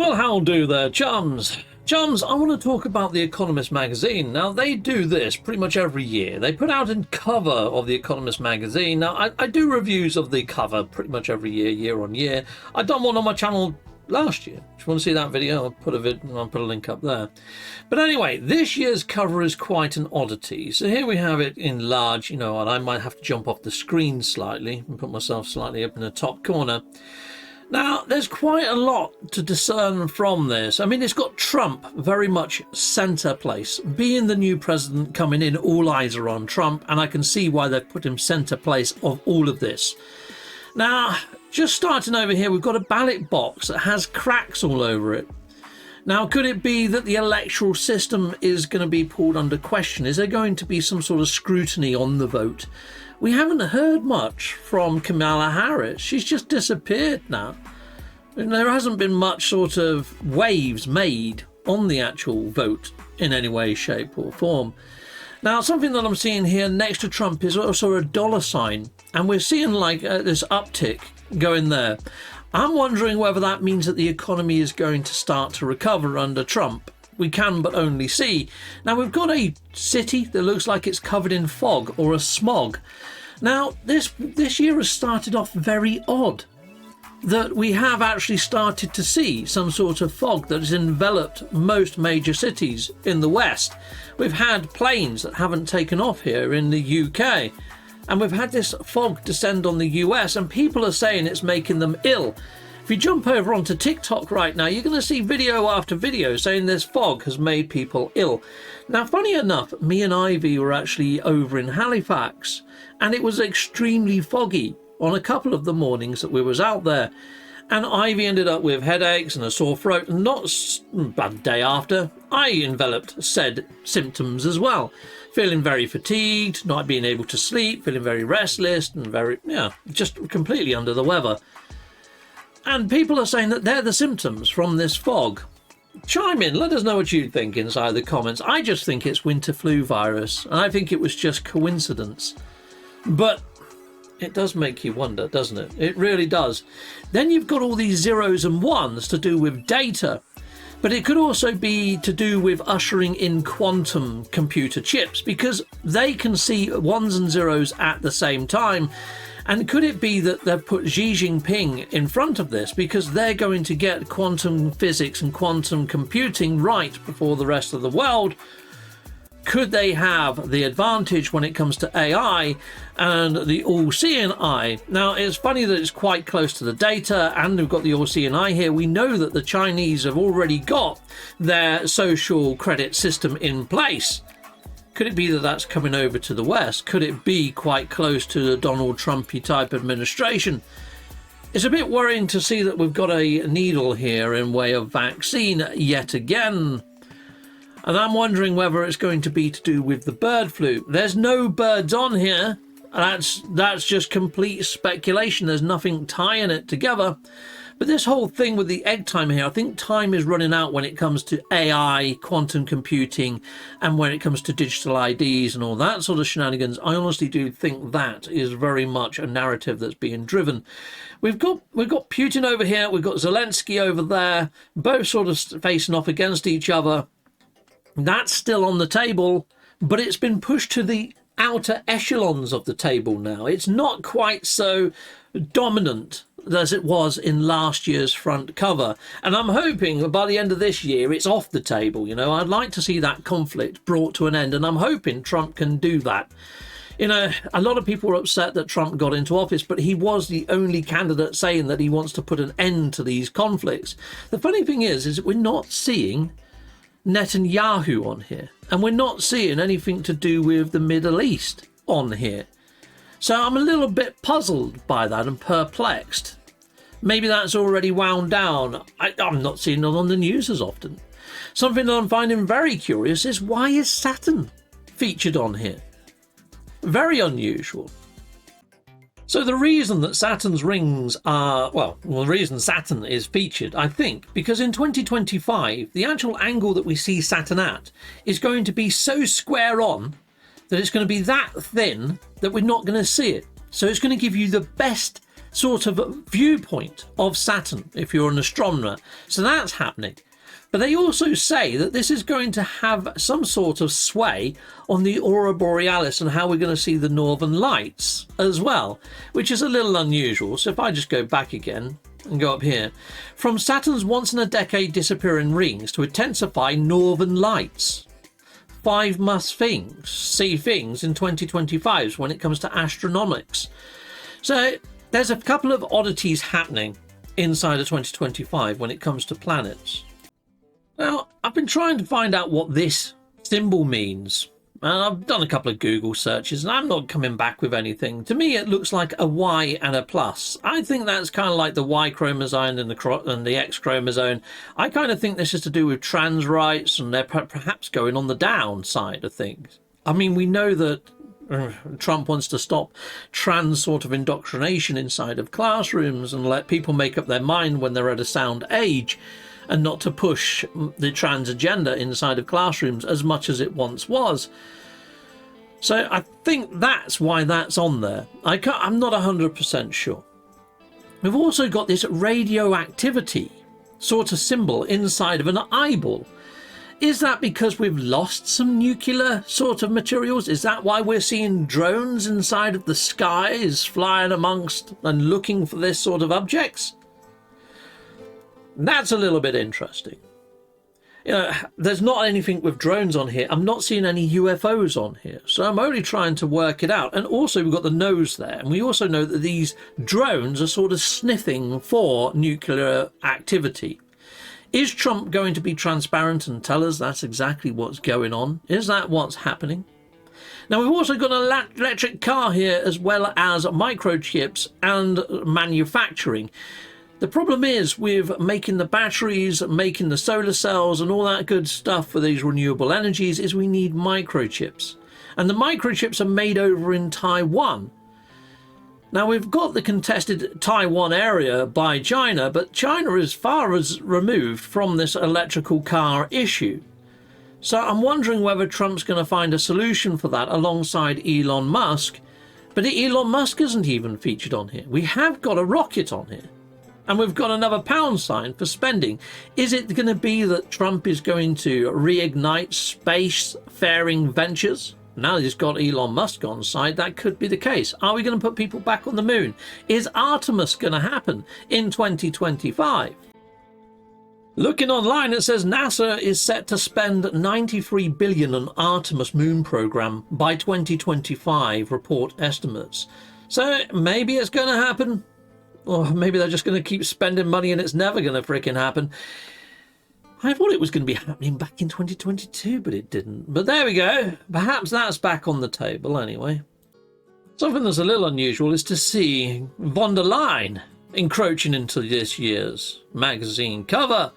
Well, how do there, chums? Chums, I want to talk about the Economist magazine. Now, they do this pretty much every year. They put out a cover of the Economist magazine. Now, I do reviews of the cover pretty much every year, year on year. I've done one on my channel last year. If you want to see that video, I'll put a link up there. But anyway, this year's cover is quite an oddity. So here we have it in large, and I might have to jump off the screen slightly and put myself slightly up in the top corner. Now, there's quite a lot to discern from this. I mean, it's got Trump very much centre place. Being the new president coming in, all eyes are on Trump, and I can see why they've put him centre place of all of this. Now, just starting over here, we've got a ballot box that has cracks all over it. Now, could it be that the electoral system is going to be pulled under question? Is there going to be some sort of scrutiny on the vote? We haven't heard much from Kamala Harris. She's just disappeared now. And there hasn't been much sort of waves made on the actual vote in any way, shape or form. Now, something that I'm seeing here next to Trump is also a dollar sign. And we're seeing like this uptick going there. I'm wondering whether that means that the economy is going to start to recover under Trump. We can but only see. Now, we've got a city that looks like it's covered in fog or a smog. Now, this year has started off very odd, that we have actually started to see some sort of fog that has enveloped most major cities in the West. We've had planes that haven't taken off here in the UK, and we've had this fog descend on the US, and people are saying it's making them ill. If you jump over onto TikTok right now, you're going to see video after video saying this fog has made people ill. Now, funny enough, me and Ivy were actually over in Halifax, and it was extremely foggy on a couple of the mornings that we was out there. And Ivy ended up with headaches and a sore throat, and not about a day after, I enveloped said symptoms as well. Feeling very fatigued, not being able to sleep, feeling very restless, and just completely under the weather. And people are saying that they're the symptoms from this fog. Chime in, let us know what you think inside the comments. I just think it's winter flu virus, and I think it was just coincidence. But it does make you wonder, doesn't it? It really does. Then you've got all these zeros and ones to do with data. But it could also be to do with ushering in quantum computer chips, because they can see ones and zeros at the same time. And could it be that they've put Xi Jinping in front of this because they're going to get quantum physics and quantum computing right before the rest of the world? Could they have the advantage when it comes to AI and the all-seeing eye? Now, it's funny that it's quite close to the data, and we've got the all-seeing eye here. We know that the Chinese have already got their social credit system in place. Could it be that that's coming over to the West? Could it be quite close to the Donald Trumpy type administration? It's a bit worrying to see that we've got a needle here in way of vaccine yet again. And I'm wondering whether it's going to be to do with the bird flu. There's no birds on here. That's just complete speculation. There's nothing tying it together. But this whole thing with the egg timer here, I think time is running out when it comes to AI, quantum computing, and when it comes to digital IDs and all that sort of shenanigans. I honestly do think that is very much a narrative that's being driven. We've got Putin over here, we've got Zelensky over there, both sort of facing off against each other. That's still on the table, but it's been pushed to the outer echelons of the table now. It's not quite so dominant as it was in last year's front cover, and I'm hoping that by the end of this year it's off the table. I'd like to see that conflict brought to an end, and I'm hoping Trump can do that. A lot of people are upset that Trump got into office, but he was the only candidate saying that he wants to put an end to these conflicts. The funny thing is that we're not seeing Netanyahu on here, and we're not seeing anything to do with the Middle East on here. So I'm a little bit puzzled by that and perplexed. Maybe that's already wound down. I'm not seeing it on the news as often. Something that I'm finding very curious is, why is Saturn featured on here? Very unusual. So the reason that Saturn's rings are, the reason Saturn is featured, I think, because in 2025, the actual angle that we see Saturn at is going to be so square on that it's going to be that thin that we're not going to see it. So it's going to give you the best sort of viewpoint of Saturn if you're an astronomer. So that's happening. But they also say that this is going to have some sort of sway on the aurora borealis and how we're going to see the northern lights as well, which is a little unusual. So if I just go back again and go up here, from Saturn's once in a decade disappearing rings to intensify northern lights. 5 must things, see things in 2025 when it comes to astronomics. So there's a couple of oddities happening inside of 2025 when it comes to planets. Now, I've been trying to find out what this symbol means. And I've done a couple of Google searches and I'm not coming back with anything. To me, it looks like a Y and a plus. I think that's kind of like the Y chromosome and the X chromosome. I kind of think this is to do with trans rights and they're perhaps going on the downside of things. I mean, we know that Trump wants to stop trans sort of indoctrination inside of classrooms and let people make up their mind when they're at a sound age, and not to push the trans agenda inside of classrooms as much as it once was. So I think that's why that's on there. I'm not 100% sure. We've also got this radioactivity sort of symbol inside of an eyeball. Is that because we've lost some nuclear sort of materials? Is that why we're seeing drones inside of the skies flying amongst and looking for this sort of objects? That's a little bit interesting. You know, there's not anything with drones on here. I'm not seeing any UFOs on here. So I'm only trying to work it out. And also we've got the nose there. And we also know that these drones are sort of sniffing for nuclear activity. Is Trump going to be transparent and tell us that's exactly what's going on? Is that what's happening? Now, we've also got an electric car here, as well as microchips and manufacturing. The problem is with making the batteries, making the solar cells and all that good stuff for these renewable energies is we need microchips. And the microchips are made over in Taiwan. Now, we've got the contested Taiwan area by China, but China is far as removed from this electrical car issue. So I'm wondering whether Trump's going to find a solution for that alongside Elon Musk. But Elon Musk isn't even featured on here. We have got a rocket on here. And we've got another pound sign for spending. Is it going to be that Trump is going to reignite space-faring ventures? Now he's got Elon Musk on side, that could be the case. Are we going to put people back on the moon? Is Artemis going to happen in 2025? Looking online, it says NASA is set to spend $93 billion on Artemis moon program by 2025, report estimates. So maybe it's going to happen. Or maybe they're just going to keep spending money and it's never going to freaking happen. I thought it was going to be happening back in 2022, but it didn't. But there we go. Perhaps that's back on the table anyway. Something that's a little unusual is to see von der Leyen encroaching into this year's magazine cover.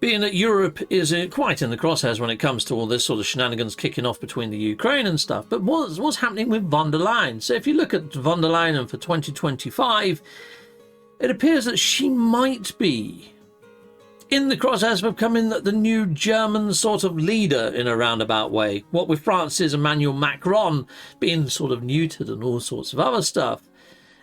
Being that Europe is quite in the crosshairs when it comes to all this sort of shenanigans kicking off between the Ukraine and stuff. But what's happening with von der Leyen? So if you look at von der Leyen for 2025, it appears that she might be in the crosshairs of becoming the new German sort of leader in a roundabout way. What with France's Emmanuel Macron being sort of neutered and all sorts of other stuff.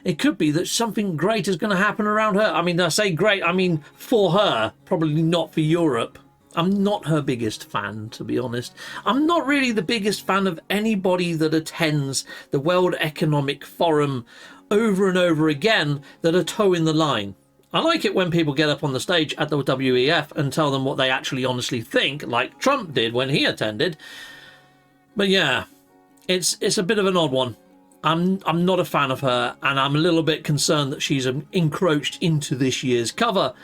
It could be that something great is going to happen around her. I mean, I say great, I mean for her, probably not for Europe. I'm not her biggest fan, to be honest. I'm not really the biggest fan of anybody that attends the World Economic Forum over and over again that are towing the line. I like it when people get up on the stage at the WEF and tell them what they actually honestly think, like Trump did when he attended. But yeah, it's a bit of an odd one. I'm not a fan of her, and I'm a little bit concerned that she's encroached into this year's cover.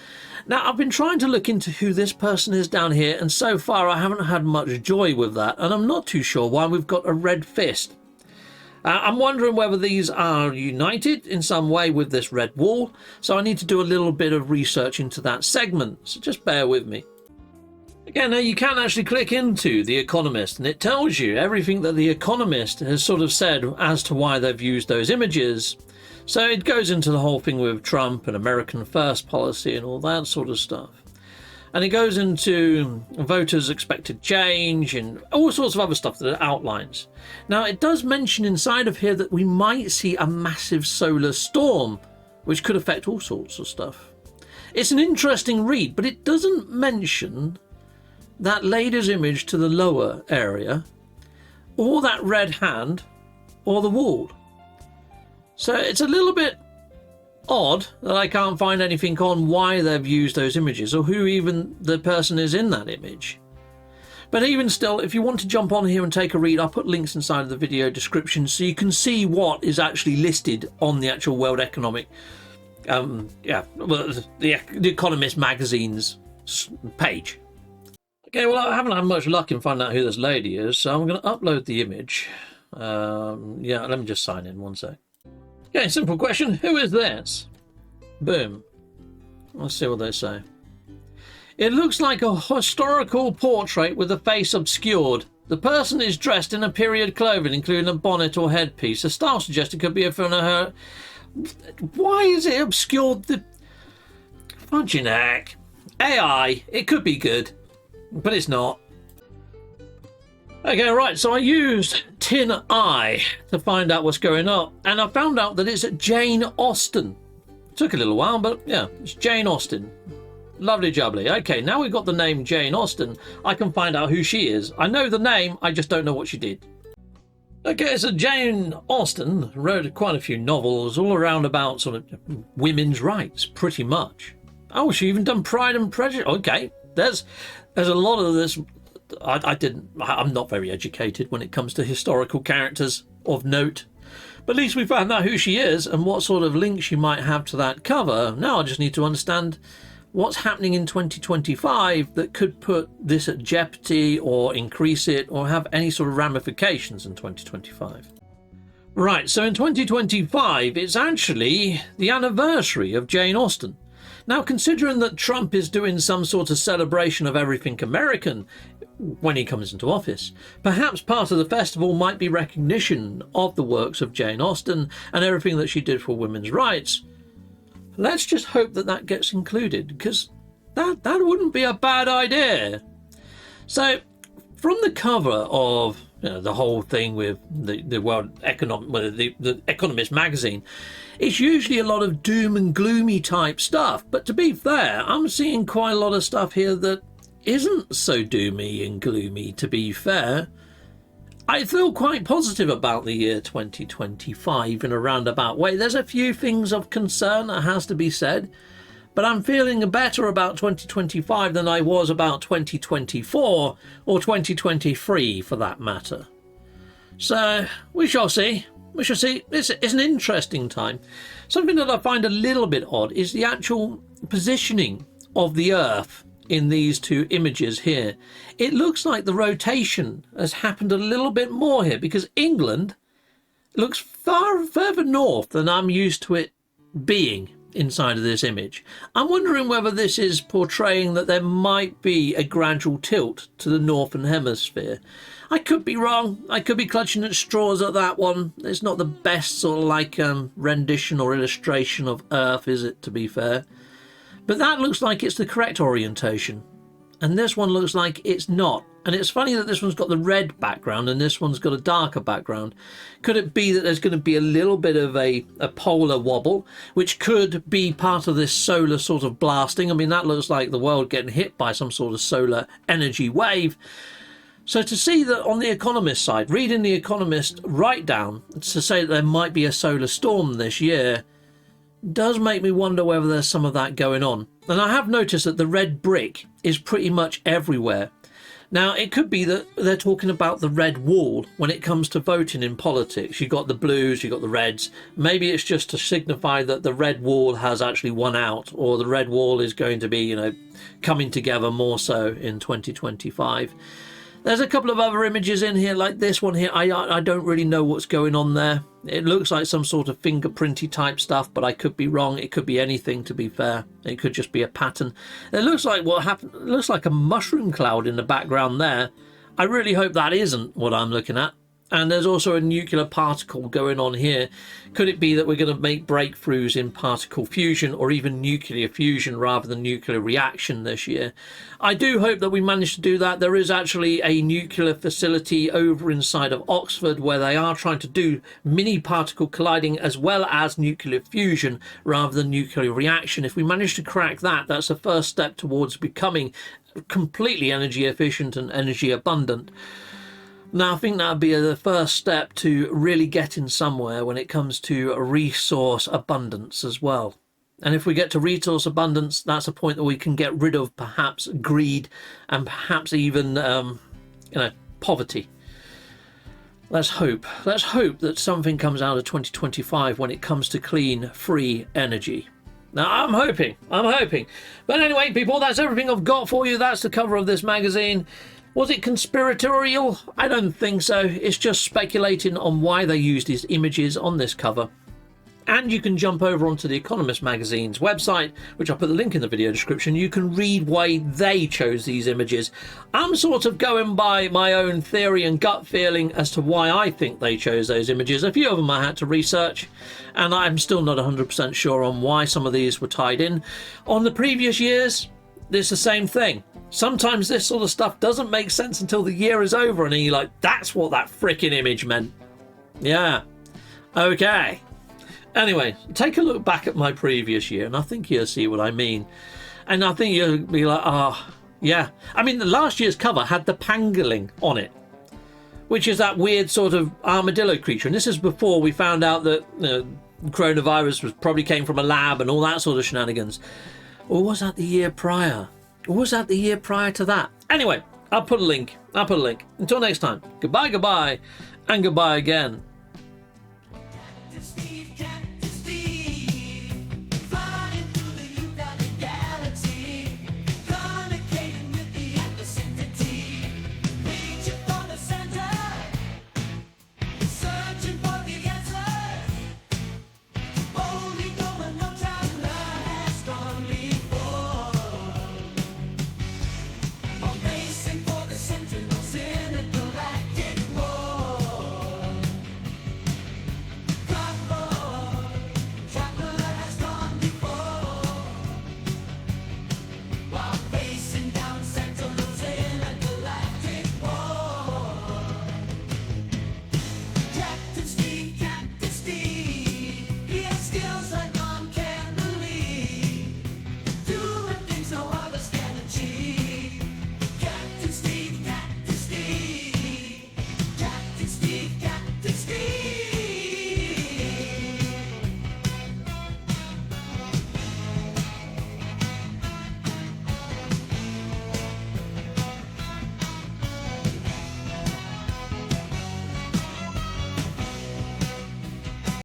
Now, I've been trying to look into who this person is down here, and so far I haven't had much joy with that, and I'm not too sure why we've got a red fist. I'm wondering whether these are united in some way with this red wall, so I need to do a little bit of research into that segment, so just bear with me. Again, now you can actually click into The Economist and it tells you everything that The Economist has sort of said as to why they've used those images. So it goes into the whole thing with Trump and American First policy and all that sort of stuff. And it goes into voters' expected change and all sorts of other stuff that it outlines. Now, it does mention inside of here that we might see a massive solar storm which could affect all sorts of stuff. It's an interesting read, but it doesn't mention that lady's image to the lower area, or that red hand, or the wall. So it's a little bit odd that I can't find anything on why they've used those images, or who even the person is in that image. But even still, if you want to jump on here and take a read, I'll put links inside of the video description so you can see what is actually listed on the actual World Economic, the Economist magazine's page. Okay, well, I haven't had much luck in finding out who this lady is, so I'm going to upload the image. Let me just sign in 1 sec. Okay, simple question. Who is this? Boom. Let's see what they say. It looks like a historical portrait with the face obscured. The person is dressed in a period clothing, including a bonnet or headpiece. The style suggests it could be a film of her. Why is it obscured? Fudging heck. AI. It could be good, but it's not. Okay, right, so I used Tin Eye to find out what's going on, and I found out that it's Jane Austen. Took a little while, but yeah, it's Jane Austen. Lovely jubbly. Okay, now we've got the name Jane Austen, I can find out who she is. I know the name, I just don't know what she did. Okay, so Jane Austen wrote quite a few novels all around about sort of women's rights, pretty much. Oh, she even done Pride and Prejudice. Okay, there's a lot of this. I'm not very educated when it comes to historical characters of note, but at least we found out who she is and what sort of link she might have to that cover. Now I just need to understand what's happening in 2025 that could put this at jeopardy or increase it or have any sort of ramifications in 2025. Right, so in 2025 it's actually the anniversary of Jane Austen. Now, considering that Trump is doing some sort of celebration of everything American when he comes into office, perhaps part of the festival might be recognition of the works of Jane Austen and everything that she did for women's rights. Let's just hope that that gets included, because that wouldn't be a bad idea. So, from the cover of the whole thing with the World Economic, the Economist magazine, it's usually a lot of doom and gloomy type stuff. But to be fair, I'm seeing quite a lot of stuff here that isn't so doomy and gloomy, to be fair. I feel quite positive about the year 2025 in a roundabout way. There's a few things of concern, that has to be said, but I'm feeling better about 2025 than I was about 2024 or 2023 for that matter. So we shall see. We shall see. It's an interesting time. Something that I find a little bit odd is the actual positioning of the Earth in these two images here. It looks like the rotation has happened a little bit more here, because England looks far further north than I'm used to it being inside of this image. I'm wondering whether this is portraying that there might be a gradual tilt to the northern hemisphere. I could be wrong. I could be clutching at straws at that one. It's not the best sort of like rendition or illustration of Earth, is it, to be fair? But that looks like it's the correct orientation, and this one looks like it's not. And it's funny that this one's got the red background and this one's got a darker background. Could it be that there's going to be a little bit of a polar wobble, which could be part of this solar sort of blasting? I mean, that looks like the world getting hit by some sort of solar energy wave. So to see that on the Economist side, reading the Economist right down to say that there might be a solar storm this year, does make me wonder whether there's some of that going on. And I have noticed that the red brick is pretty much everywhere. Now, it could be that they're talking about the red wall when it comes to voting in politics. You've got the blues, you've got the reds. Maybe it's just to signify that the red wall has actually won out, or the red wall is going to be, coming together more so in 2025. There's a couple of other images in here, like this one here. I don't really know what's going on there. It looks like some sort of fingerprinty type stuff, but I could be wrong. It could be anything, to be fair. It could just be a pattern. It looks like what happened. It looks like a mushroom cloud in the background there. I really hope that isn't what I'm looking at. And there's also a nuclear particle going on here. Could it be that we're going to make breakthroughs in particle fusion or even nuclear fusion rather than nuclear reaction this year? I do hope that we manage to do that. There is actually a nuclear facility over inside of Oxford where they are trying to do mini particle colliding as well as nuclear fusion rather than nuclear reaction. If we manage to crack that, that's the first step towards becoming completely energy efficient and energy abundant. Now, I think that would be the first step to really getting somewhere when it comes to resource abundance as well. And if we get to resource abundance, that's a point that we can get rid of perhaps greed and perhaps even, poverty. Let's hope that something comes out of 2025 when it comes to clean, free energy. Now, I'm hoping. But anyway, people, that's everything I've got for you. That's the cover of this magazine. Was it conspiratorial? I don't think so. It's just speculating on why they used these images on this cover. And you can jump over onto the Economist magazine's website, which I'll put the link in the video description. You can read why they chose these images. I'm sort of going by my own theory and gut feeling as to why I think they chose those images. A few of them I had to research, and I'm still not 100% sure on why some of these were tied in. On the previous years, it's the same thing. Sometimes this sort of stuff doesn't make sense until the year is over and you're like, that's what that frickin' image meant. Yeah. Okay. Anyway, take a look back at my previous year and I think you'll see what I mean. And I think you'll be like, yeah. I mean, the last year's cover had the pangolin on it, which is that weird sort of armadillo creature. And this is before we found out that coronavirus probably came from a lab and all that sort of shenanigans. Or was that the year prior? Or was that the year prior to that? Anyway, I'll put a link. Until next time, goodbye, and goodbye again.